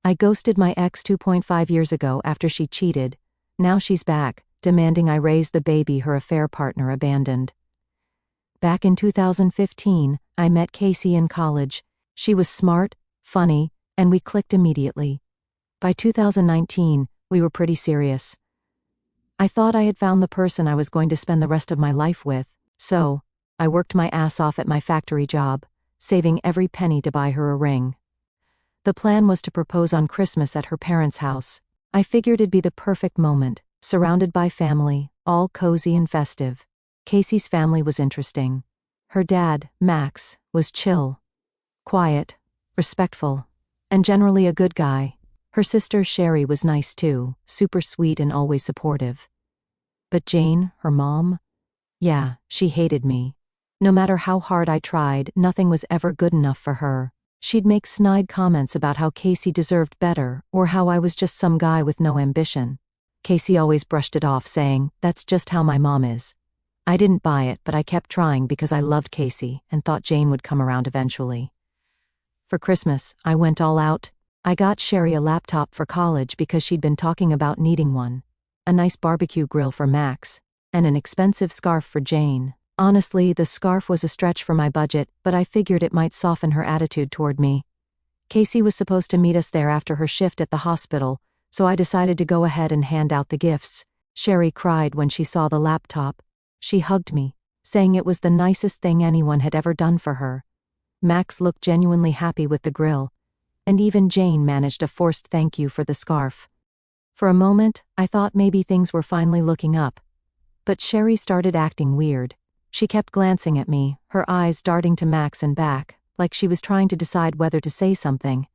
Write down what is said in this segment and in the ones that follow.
I ghosted my ex 2.5 years ago after she cheated. Now she's back, demanding I raise the baby her affair partner abandoned. Back in 2015, I met Casey in college. She was smart, funny, and we clicked immediately. By 2019, we were pretty serious. I thought I had found the person I was going to spend the rest of my life with, so I worked my ass off at my factory job, saving every penny to buy her a ring. The plan was to propose on Christmas at her parents' house. I figured it'd be the perfect moment, surrounded by family, all cozy and festive. Casey's family was interesting. Her dad, Max, was chill, quiet, respectful, and generally a good guy. Her sister Sherry was nice too, super sweet and always supportive. But Jane, her mom? Yeah, she hated me. No matter how hard I tried, nothing was ever good enough for her. She'd make snide comments about how Casey deserved better, or how I was just some guy with no ambition. Casey always brushed it off, saying, "That's just how my mom is." I didn't buy it, but I kept trying because I loved Casey and thought Jane would come around eventually. For Christmas, I went all out. I got Sherry a laptop for college because she'd been talking about needing one, a nice barbecue grill for Max, and an expensive scarf for Jane. Honestly, the scarf was a stretch for my budget, but I figured it might soften her attitude toward me. Casey was supposed to meet us there after her shift at the hospital, so I decided to go ahead and hand out the gifts. Sherry cried when she saw the laptop. She hugged me, saying it was the nicest thing anyone had ever done for her. Max looked genuinely happy with the grill, and even Jane managed a forced thank you for the scarf. For a moment, I thought maybe things were finally looking up. But Sherry started acting weird. She kept glancing at me, her eyes darting to Max and back, like she was trying to decide whether to say something.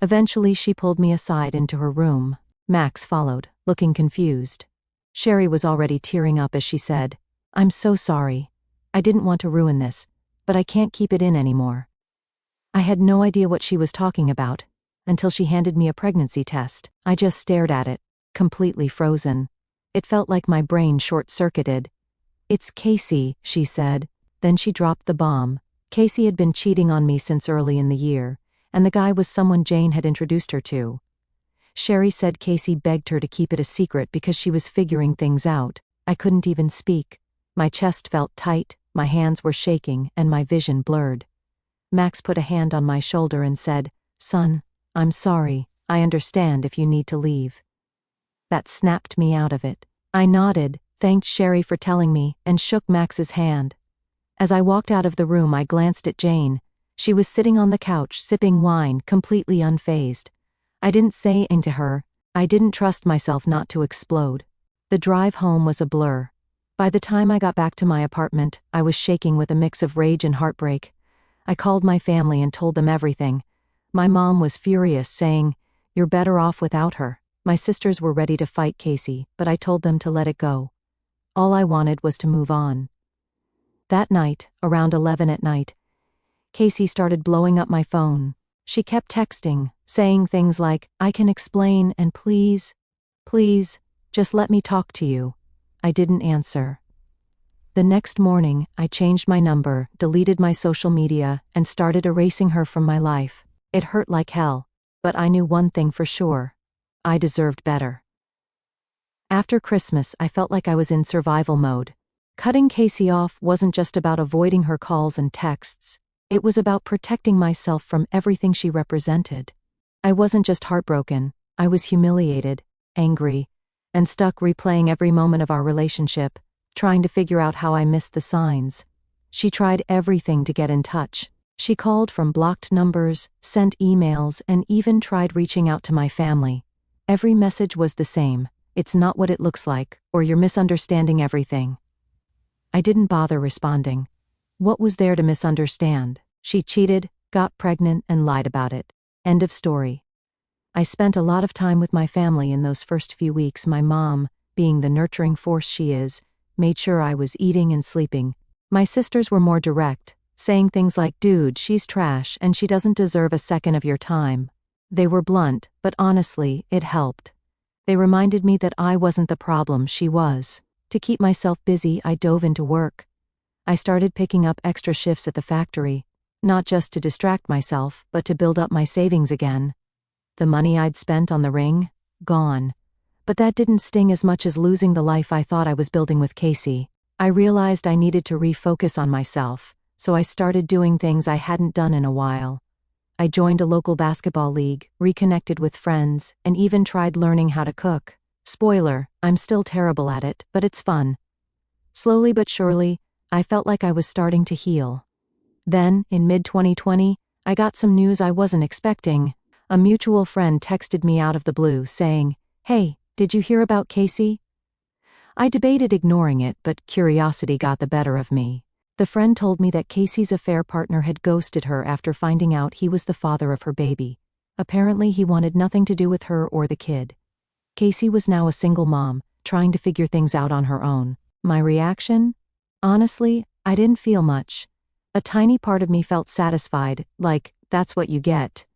Eventually, she pulled me aside into her room. Max followed, looking confused. Sherry was already tearing up as she said, "I'm so sorry. I didn't want to ruin this, but I can't keep it in anymore." I had no idea what she was talking about, until she handed me a pregnancy test. I just stared at it, completely frozen. It felt like my brain short-circuited. "It's Casey," she said. Then she dropped the bomb. Casey had been cheating on me since early in the year, and the guy was someone Jane had introduced her to. Sherry said Casey begged her to keep it a secret because she was figuring things out. I couldn't even speak. My chest felt tight, my hands were shaking, and my vision blurred. Max put a hand on my shoulder and said, "Son, I'm sorry. I understand if you need to leave." That snapped me out of it. I nodded, thanked Sherry for telling me, and shook Max's hand. As I walked out of the room, I glanced at Jane. She was sitting on the couch, sipping wine, completely unfazed. I didn't say anything to her. I didn't trust myself not to explode. The drive home was a blur. By the time I got back to my apartment, I was shaking with a mix of rage and heartbreak. I called my family and told them everything. My mom was furious, saying, "You're better off without her." My sisters were ready to fight Casey, but I told them to let it go. All I wanted was to move on. That night, around 11 at night, Casey started blowing up my phone. She kept texting, saying things like, "I can explain, and please, just let me talk to you." I didn't answer. The next morning, I changed my number, deleted my social media, and started erasing her from my life. It hurt like hell, but I knew one thing for sure. I deserved better. After Christmas, I felt like I was in survival mode. Cutting Casey off wasn't just about avoiding her calls and texts. It was about protecting myself from everything she represented. I wasn't just heartbroken, I was humiliated, angry, and stuck replaying every moment of our relationship, trying to figure out how I missed the signs. She tried everything to get in touch. She called from blocked numbers, sent emails, and even tried reaching out to my family. Every message was the same: "It's not what it looks like," or "You're misunderstanding everything." I didn't bother responding. What was there to misunderstand? She cheated, got pregnant, and lied about it. End of story. I spent a lot of time with my family in those first few weeks. My mom, being the nurturing force she is, made sure I was eating and sleeping. My sisters were more direct, saying things like, "Dude, she's trash and she doesn't deserve a second of your time." They were blunt, but honestly, it helped. They reminded me that I wasn't the problem, she was. To keep myself busy, I dove into work. I started picking up extra shifts at the factory, not just to distract myself, but to build up my savings again. The money I'd spent on the ring? Gone. But that didn't sting as much as losing the life I thought I was building with Casey. I realized I needed to refocus on myself, so I started doing things I hadn't done in a while. I joined a local basketball league, reconnected with friends, and even tried learning how to cook. Spoiler, I'm still terrible at it, but it's fun. Slowly but surely, I felt like I was starting to heal. Then, in mid-2020, I got some news I wasn't expecting. A mutual friend texted me out of the blue saying, "Hey, did you hear about Casey?" I debated ignoring it, but curiosity got the better of me. The friend told me that Casey's affair partner had ghosted her after finding out he was the father of her baby. Apparently, he wanted nothing to do with her or the kid. Casey was now a single mom, trying to figure things out on her own. My reaction? Honestly, I didn't feel much. A tiny part of me felt satisfied, like, that's what you get.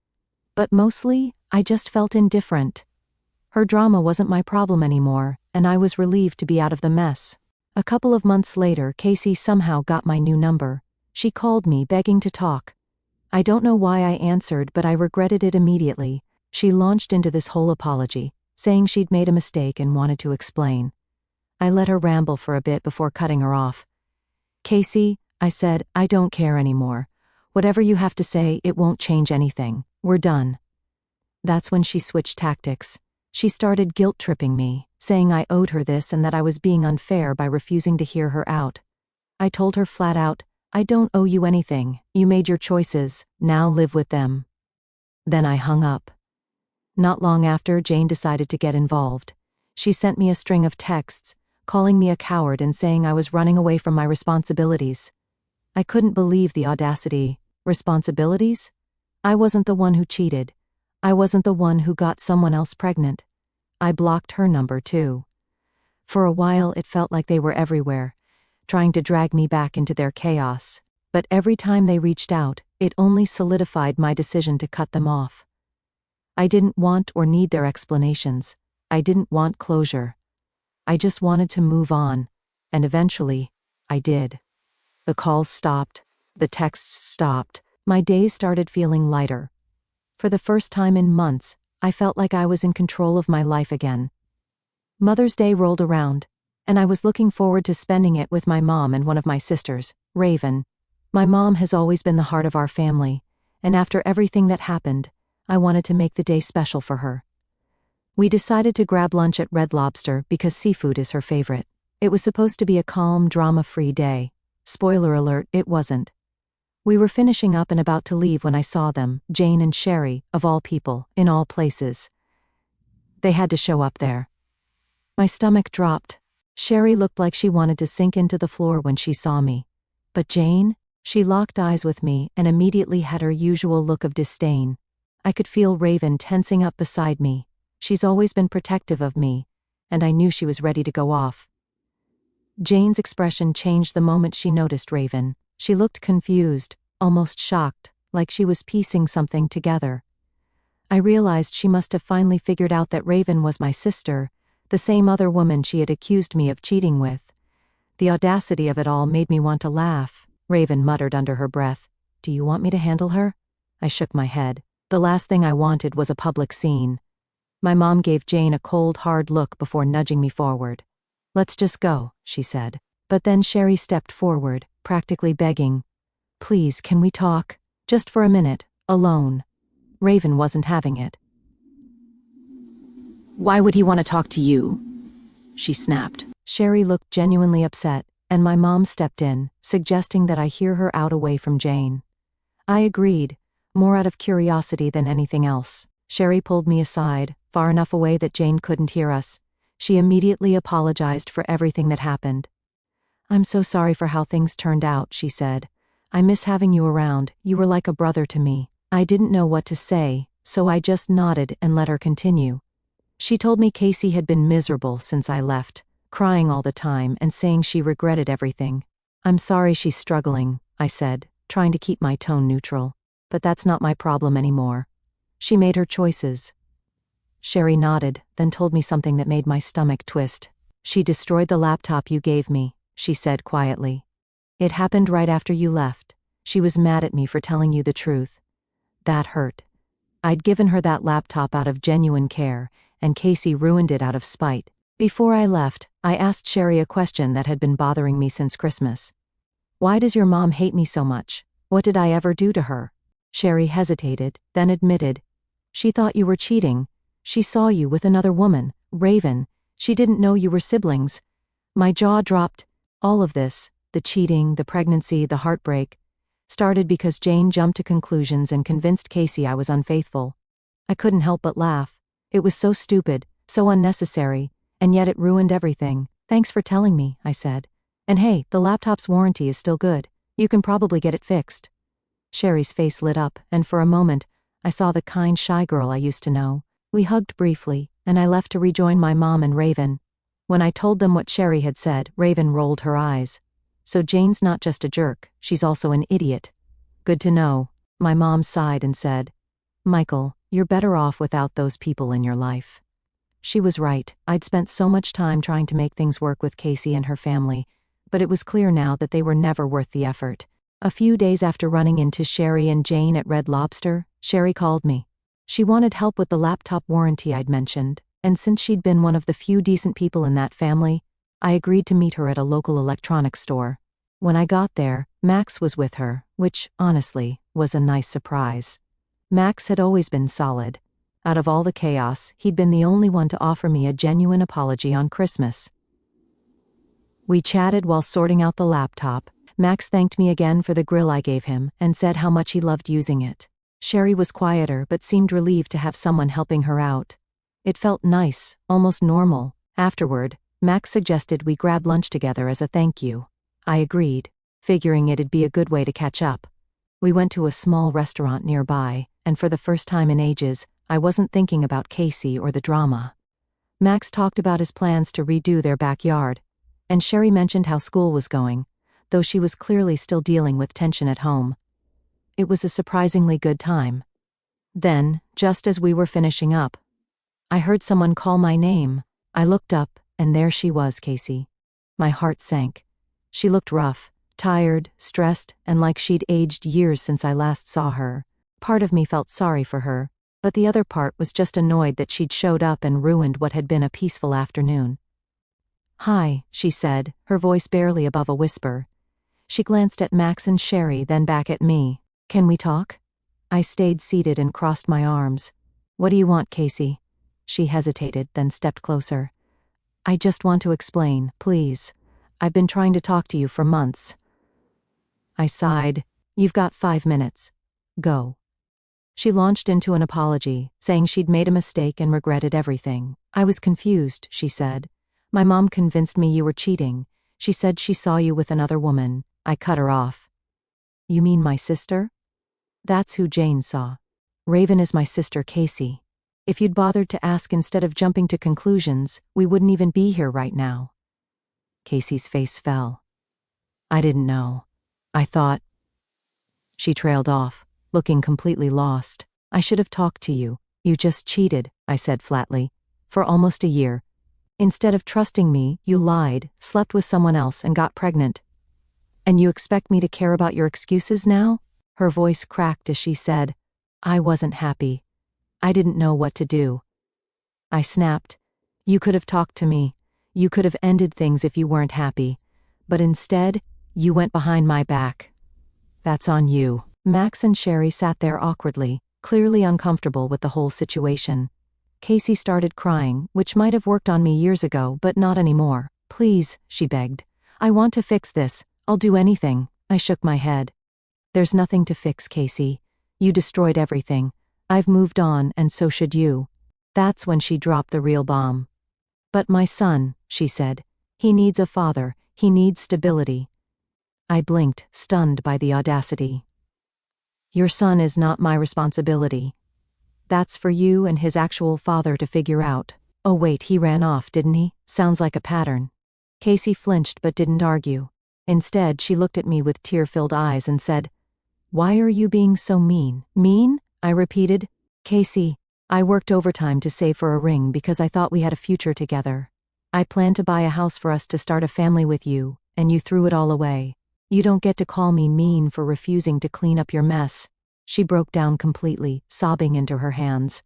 But mostly, I just felt indifferent. Her drama wasn't my problem anymore, and I was relieved to be out of the mess. A couple of months later, Casey somehow got my new number. She called me, begging to talk. I don't know why I answered, but I regretted it immediately. She launched into this whole apology, saying she'd made a mistake and wanted to explain. I let her ramble for a bit before cutting her off. "Casey," I said, "I don't care anymore. Whatever you have to say, it won't change anything. We're done." That's when she switched tactics. She started guilt-tripping me, saying I owed her this and that I was being unfair by refusing to hear her out. I told her flat out, "I don't owe you anything. You made your choices. Now live with them." Then I hung up. Not long after, Jane decided to get involved. She sent me a string of texts, calling me a coward and saying I was running away from my responsibilities. I couldn't believe the audacity. Responsibilities? I wasn't the one who cheated. I wasn't the one who got someone else pregnant. I blocked her number too. For a while it felt like they were everywhere, trying to drag me back into their chaos. But every time they reached out, it only solidified my decision to cut them off. I didn't want or need their explanations. I didn't want closure. I just wanted to move on. And eventually, I did. The calls stopped. The texts stopped. My days started feeling lighter. For the first time in months, I felt like I was in control of my life again. Mother's Day rolled around, and I was looking forward to spending it with my mom and one of my sisters, Raven. My mom has always been the heart of our family, and after everything that happened, I wanted to make the day special for her. We decided to grab lunch at Red Lobster because seafood is her favorite. It was supposed to be a calm, drama-free day. Spoiler alert, it wasn't. We were finishing up and about to leave when I saw them, Jane and Sherry, of all people, in all places. They had to show up there. My stomach dropped. Sherry looked like she wanted to sink into the floor when she saw me. But Jane? She locked eyes with me and immediately had her usual look of disdain. I could feel Raven tensing up beside me. She's always been protective of me, and I knew she was ready to go off. Jane's expression changed the moment she noticed Raven. She looked confused, almost shocked, like she was piecing something together. I realized she must have finally figured out that Raven was my sister, the same other woman she had accused me of cheating with. The audacity of it all made me want to laugh. Raven muttered under her breath, "Do you want me to handle her?" I shook my head. The last thing I wanted was a public scene. My mom gave Jane a cold, hard look before nudging me forward. "Let's just go," she said. But then Sherry stepped forward, practically begging, "Please, can we talk? Just for a minute, alone." Raven wasn't having it. "Why would he want to talk to you?" she snapped. Sherry looked genuinely upset, and my mom stepped in, suggesting that I hear her out away from Jane. I agreed, more out of curiosity than anything else. Sherry pulled me aside, far enough away that Jane couldn't hear us. She immediately apologized for everything that happened. "I'm so sorry for how things turned out," she said. "I miss having you around. You were like a brother to me." I didn't know what to say, so I just nodded and let her continue. She told me Casey had been miserable since I left, crying all the time and saying she regretted everything. "I'm sorry she's struggling," I said, trying to keep my tone neutral. "But that's not my problem anymore. She made her choices." Sherry nodded, then told me something that made my stomach twist. "She destroyed the laptop you gave me," she said quietly. "It happened right after you left. She was mad at me for telling you the truth. That hurt." I'd given her that laptop out of genuine care, and Casey ruined it out of spite. Before I left, I asked Sherry a question that had been bothering me since Christmas. Why does your mom hate me so much? What did I ever do to her? Sherry hesitated, then admitted. She thought you were cheating. She saw you with another woman, Raven. She didn't know you were siblings. My jaw dropped. All of this, the cheating, the pregnancy, the heartbreak, started because Jane jumped to conclusions and convinced Casey I was unfaithful. I couldn't help but laugh. It was so stupid, so unnecessary, and yet it ruined everything. Thanks for telling me, I said. And hey, the laptop's warranty is still good. You can probably get it fixed. Sherry's face lit up, and for a moment, I saw the kind, shy girl I used to know. We hugged briefly, and I left to rejoin my mom and Raven. When I told them what Sherry had said, Raven rolled her eyes. So Jane's not just a jerk, she's also an idiot. Good to know. My mom sighed and said, Michael, you're better off without those people in your life. She was right. I'd spent so much time trying to make things work with Casey and her family, but it was clear now that they were never worth the effort. A few days after running into Sherry and Jane at Red Lobster, Sherry called me. She wanted help with the laptop warranty I'd mentioned, and since she'd been one of the few decent people in that family, I agreed to meet her at a local electronics store. When I got there, Max was with her, which, honestly, was a nice surprise. Max had always been solid. Out of all the chaos, he'd been the only one to offer me a genuine apology on Christmas. We chatted while sorting out the laptop. Max thanked me again for the grill I gave him and said how much he loved using it. Sherry was quieter but seemed relieved to have someone helping her out. It felt nice, almost normal. Afterward, Max suggested we grab lunch together as a thank you. I agreed, figuring it'd be a good way to catch up. We went to a small restaurant nearby, and for the first time in ages, I wasn't thinking about Casey or the drama. Max talked about his plans to redo their backyard, and Sherry mentioned how school was going, though she was clearly still dealing with tension at home. It was a surprisingly good time. Then, just as we were finishing up, I heard someone call my name. I looked up, and there she was, Casey. My heart sank. She looked rough, tired, stressed, and like she'd aged years since I last saw her. Part of me felt sorry for her, but the other part was just annoyed that she'd showed up and ruined what had been a peaceful afternoon. Hi, she said, her voice barely above a whisper. She glanced at Max and Sherry, then back at me. Can we talk? I stayed seated and crossed my arms. What do you want, Casey? She hesitated, then stepped closer. I just want to explain, please. I've been trying to talk to you for months. I sighed. You've got 5 minutes. Go. She launched into an apology, saying she'd made a mistake and regretted everything. I was confused, she said. My mom convinced me you were cheating. She said she saw you with another woman. I cut her off. You mean my sister? That's who Jane saw. Raven is my sister Casey. If you'd bothered to ask instead of jumping to conclusions, we wouldn't even be here right now. Casey's face fell. I didn't know. I thought. She trailed off, looking completely lost. I should have talked to you. You just cheated, I said flatly. For almost a year. Instead of trusting me, you lied, slept with someone else and got pregnant. And you expect me to care about your excuses now? Her voice cracked as she said, I wasn't happy. I didn't know what to do. I snapped. You could have talked to me. You could have ended things if you weren't happy. But instead, you went behind my back. That's on you. Max and Sherry sat there awkwardly, clearly uncomfortable with the whole situation. Casey started crying, which might have worked on me years ago, but not anymore. Please, she begged. I want to fix this. I'll do anything. I shook my head. There's nothing to fix, Casey. You destroyed everything. I've moved on, and so should you. That's when she dropped the real bomb. But my son, she said. He needs a father. He needs stability. I blinked, stunned by the audacity. Your son is not my responsibility. That's for you and his actual father to figure out. Oh wait, he ran off, didn't he? Sounds like a pattern. Casey flinched but didn't argue. Instead, she looked at me with tear-filled eyes and said, Why are you being so mean? Mean? I repeated. Casey, I worked overtime to save for a ring because I thought we had a future together. I planned to buy a house for us to start a family with you, and you threw it all away. You don't get to call me mean for refusing to clean up your mess. She broke down completely, sobbing into her hands.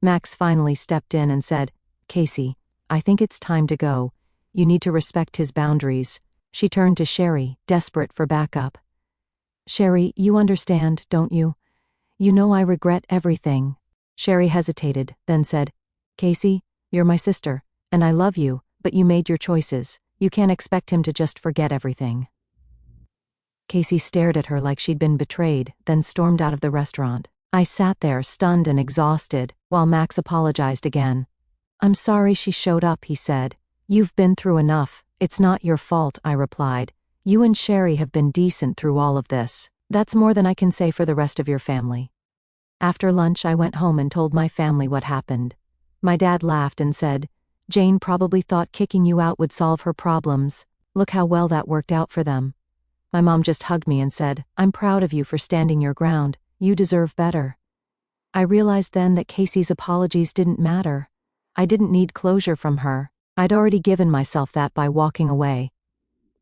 Max finally stepped in and said, "Casey, I think it's time to go. You need to respect his boundaries." She turned to Sherry, desperate for backup. "Sherry, you understand, don't you? You know I regret everything." Sherry hesitated, then said, "Casey, you're my sister, and I love you, but you made your choices. You can't expect him to just forget everything." Casey stared at her like she'd been betrayed, then stormed out of the restaurant. I sat there, stunned and exhausted, while Max apologized again. "I'm sorry she showed up," he said. "You've been through enough. It's not your fault," I replied. "You and Sherry have been decent through all of this. That's more than I can say for the rest of your family." After lunch, I went home and told my family what happened. My dad laughed and said, "Jane probably thought kicking you out would solve her problems. Look how well that worked out for them." My mom just hugged me and said, "I'm proud of you for standing your ground. You deserve better." I realized then that Casey's apologies didn't matter. I didn't need closure from her. I'd already given myself that by walking away.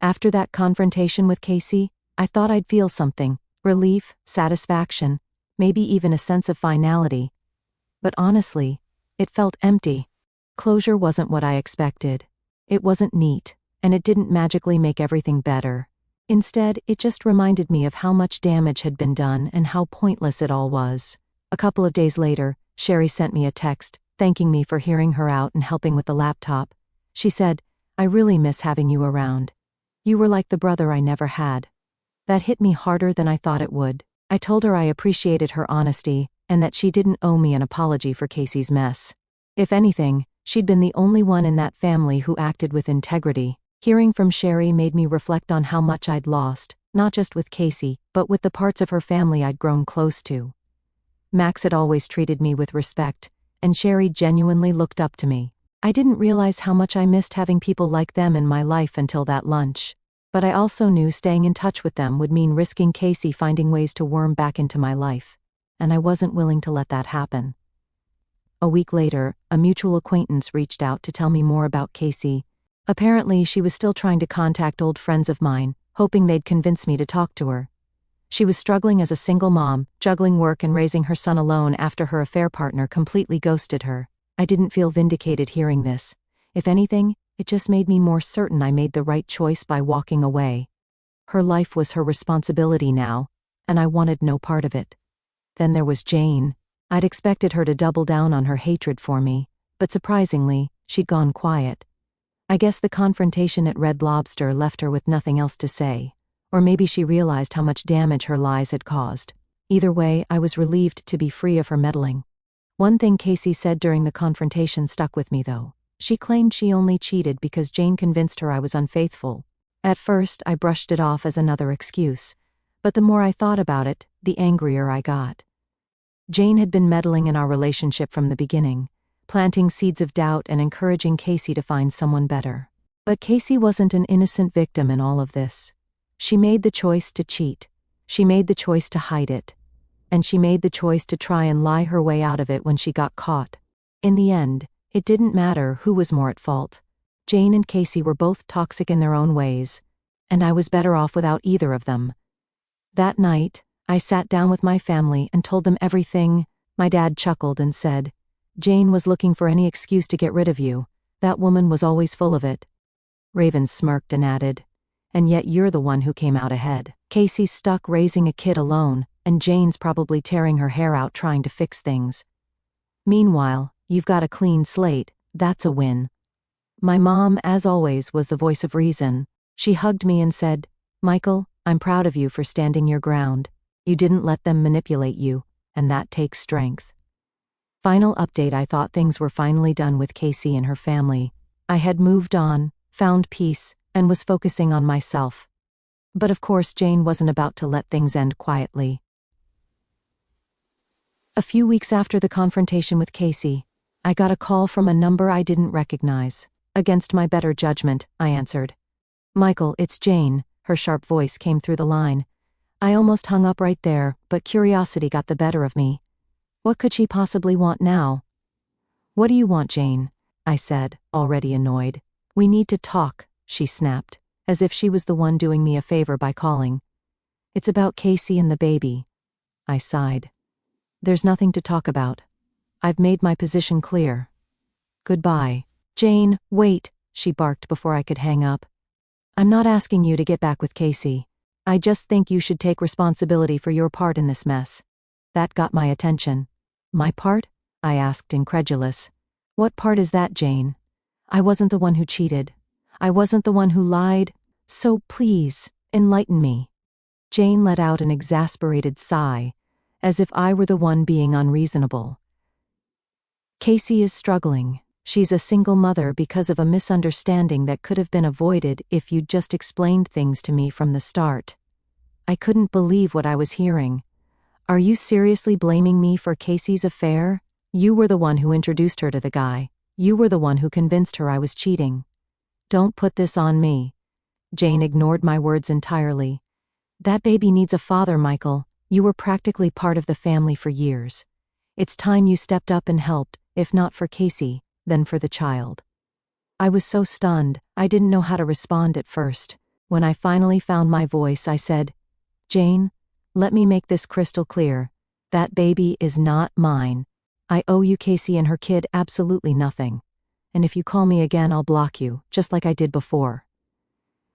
After that confrontation with Casey, I thought I'd feel something: relief, satisfaction, maybe even a sense of finality. But honestly, it felt empty. Closure wasn't what I expected. It wasn't neat, and it didn't magically make everything better. Instead, it just reminded me of how much damage had been done and how pointless it all was. A couple of days later, Sherry sent me a text, thanking me for hearing her out and helping with the laptop. She said, "I really miss having you around. You were like the brother I never had." That hit me harder than I thought it would. I told her I appreciated her honesty, and that she didn't owe me an apology for Casey's mess. If anything, she'd been the only one in that family who acted with integrity. Hearing from Sherry made me reflect on how much I'd lost, not just with Casey, but with the parts of her family I'd grown close to. Max had always treated me with respect, and Sherry genuinely looked up to me. I didn't realize how much I missed having people like them in my life until that lunch. But I also knew staying in touch with them would mean risking Casey finding ways to worm back into my life, and I wasn't willing to let that happen. A week later, a mutual acquaintance reached out to tell me more about Casey. Apparently, she was still trying to contact old friends of mine, hoping they'd convince me to talk to her. She was struggling as a single mom, juggling work and raising her son alone after her affair partner completely ghosted her. I didn't feel vindicated hearing this. If anything, it just made me more certain I made the right choice by walking away. Her life was her responsibility now, and I wanted no part of it. Then there was Jane. I'd expected her to double down on her hatred for me, but surprisingly, she'd gone quiet. I guess the confrontation at Red Lobster left her with nothing else to say, or maybe she realized how much damage her lies had caused. Either way, I was relieved to be free of her meddling. One thing Casey said during the confrontation stuck with me though. She claimed she only cheated because Jane convinced her I was unfaithful. At first, I brushed it off as another excuse, but the more I thought about it, the angrier I got. Jane had been meddling in our relationship from the beginning, planting seeds of doubt and encouraging Casey to find someone better. But Casey wasn't an innocent victim in all of this. She made the choice to cheat. She made the choice to hide it. And she made the choice to try and lie her way out of it when she got caught. In the end, it didn't matter who was more at fault. Jane and Casey were both toxic in their own ways, and I was better off without either of them. That night, I sat down with my family and told them everything. My dad chuckled and said, "Jane was looking for any excuse to get rid of you. That woman was always full of it." Raven smirked and added, "And yet you're the one who came out ahead. Casey's stuck raising a kid alone, and Jane's probably tearing her hair out trying to fix things. Meanwhile, you've got a clean slate. That's a win." My mom, as always, was the voice of reason. She hugged me and said, "Michael, I'm proud of you for standing your ground. You didn't let them manipulate you, and that takes strength." Final update: I thought things were finally done with Casey and her family. I had moved on, found peace, and was focusing on myself. But of course, Jane wasn't about to let things end quietly. A few weeks after the confrontation with Casey, I got a call from a number I didn't recognize. Against my better judgment, I answered. "Michael, it's Jane," her sharp voice came through the line. I almost hung up right there, but curiosity got the better of me. What could she possibly want now? "What do you want, Jane?" I said, already annoyed. "We need to talk," she snapped, as if she was the one doing me a favor by calling. "It's about Casey and the baby." I sighed. There's nothing to talk about. I've made my position clear. Goodbye. Jane, wait, she barked before I could hang up. I'm not asking you to get back with Casey. I just think you should take responsibility for your part in this mess. That got my attention. My part? I asked, incredulous. What part is that, Jane? I wasn't the one who cheated. I wasn't the one who lied. So please, enlighten me. Jane let out an exasperated sigh, as if I were the one being unreasonable. Casey is struggling. She's a single mother because of a misunderstanding that could have been avoided if you'd just explained things to me from the start. I couldn't believe what I was hearing. Are you seriously blaming me for Casey's affair? You were the one who introduced her to the guy. You were the one who convinced her I was cheating. Don't put this on me. Jane ignored my words entirely. That baby needs a father, Michael. You were practically part of the family for years. It's time you stepped up and helped, if not for Casey, then for the child. I was so stunned, I didn't know how to respond at first. When I finally found my voice, I said, Jane, let me make this crystal clear. That baby is not mine. I owe you Casey and her kid absolutely nothing. And if you call me again, I'll block you, just like I did before.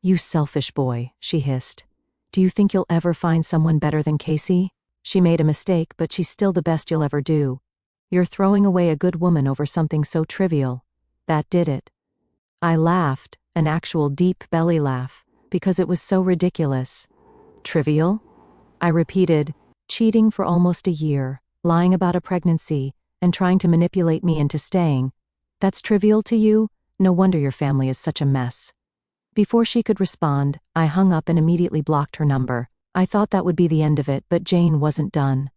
You selfish boy, she hissed. Do you think you'll ever find someone better than Casey? She made a mistake, but she's still the best you'll ever do. You're throwing away a good woman over something so trivial. That did it. I laughed, an actual deep belly laugh, because it was so ridiculous. Trivial? I repeated, cheating for almost a year, lying about a pregnancy, and trying to manipulate me into staying. That's trivial to you? No wonder your family is such a mess. Before she could respond, I hung up and immediately blocked her number. I thought that would be the end of it, but Jane wasn't done.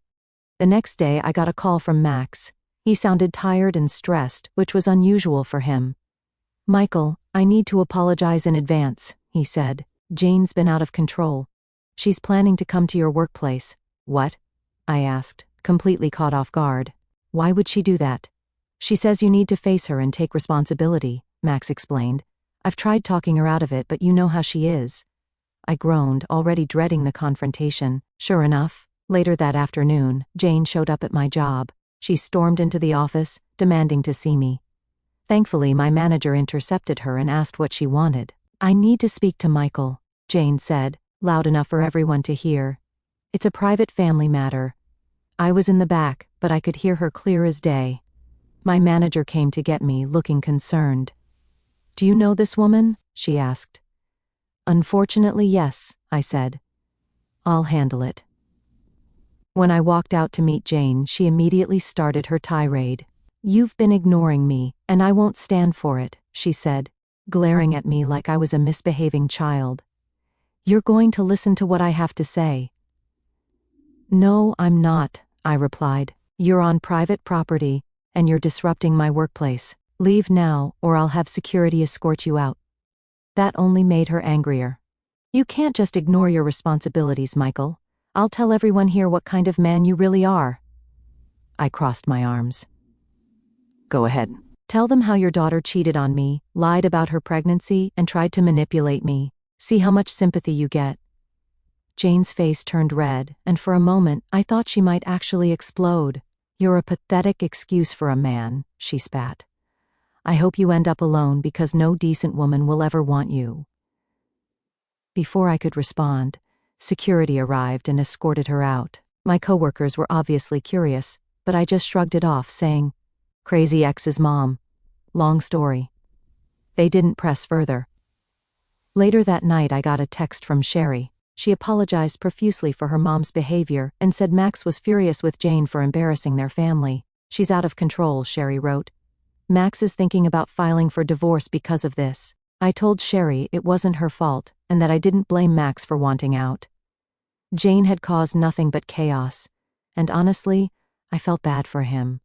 The next day I got a call from Max. He sounded tired and stressed, which was unusual for him. Michael, I need to apologize in advance, he said. Jane's been out of control. She's planning to come to your workplace. What? I asked, completely caught off guard. Why would she do that? She says you need to face her and take responsibility, Max explained. I've tried talking her out of it, but you know how she is. I groaned, already dreading the confrontation. Sure enough, later that afternoon, Jane showed up at my job. She stormed into the office, demanding to see me. Thankfully, my manager intercepted her and asked what she wanted. I need to speak to Michael, Jane said, loud enough for everyone to hear. It's a private family matter. I was in the back, but I could hear her clear as day. My manager came to get me, looking concerned. Do you know this woman? She asked. Unfortunately, yes, I said. I'll handle it. When I walked out to meet Jane, she immediately started her tirade. You've been ignoring me, and I won't stand for it, she said, glaring at me like I was a misbehaving child. You're going to listen to what I have to say. No, I'm not, I replied. You're on private property, and you're disrupting my workplace. Leave now, or I'll have security escort you out. That only made her angrier. You can't just ignore your responsibilities, Michael. I'll tell everyone here what kind of man you really are. I crossed my arms. Go ahead. Tell them how your daughter cheated on me, lied about her pregnancy, and tried to manipulate me. See how much sympathy you get. Jane's face turned red, and for a moment I thought she might actually explode. You're a pathetic excuse for a man, she spat. I hope you end up alone because no decent woman will ever want you. Before I could respond, security arrived and escorted her out. My coworkers were obviously curious, but I just shrugged it off, saying, Crazy ex's mom. Long story. They didn't press further. Later that night I got a text from Sherry. She apologized profusely for her mom's behavior and said Max was furious with Jane for embarrassing their family. She's out of control, Sherry wrote. Max is thinking about filing for divorce because of this. I told Sherry it wasn't her fault and that I didn't blame Max for wanting out. Jane had caused nothing but chaos, and honestly, I felt bad for him.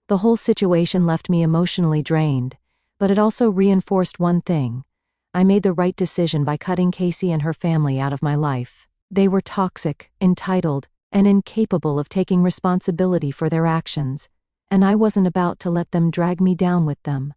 The whole situation left me emotionally drained, but it also reinforced one thing. I made the right decision by cutting Casey and her family out of my life. They were toxic, entitled, and incapable of taking responsibility for their actions, and I wasn't about to let them drag me down with them.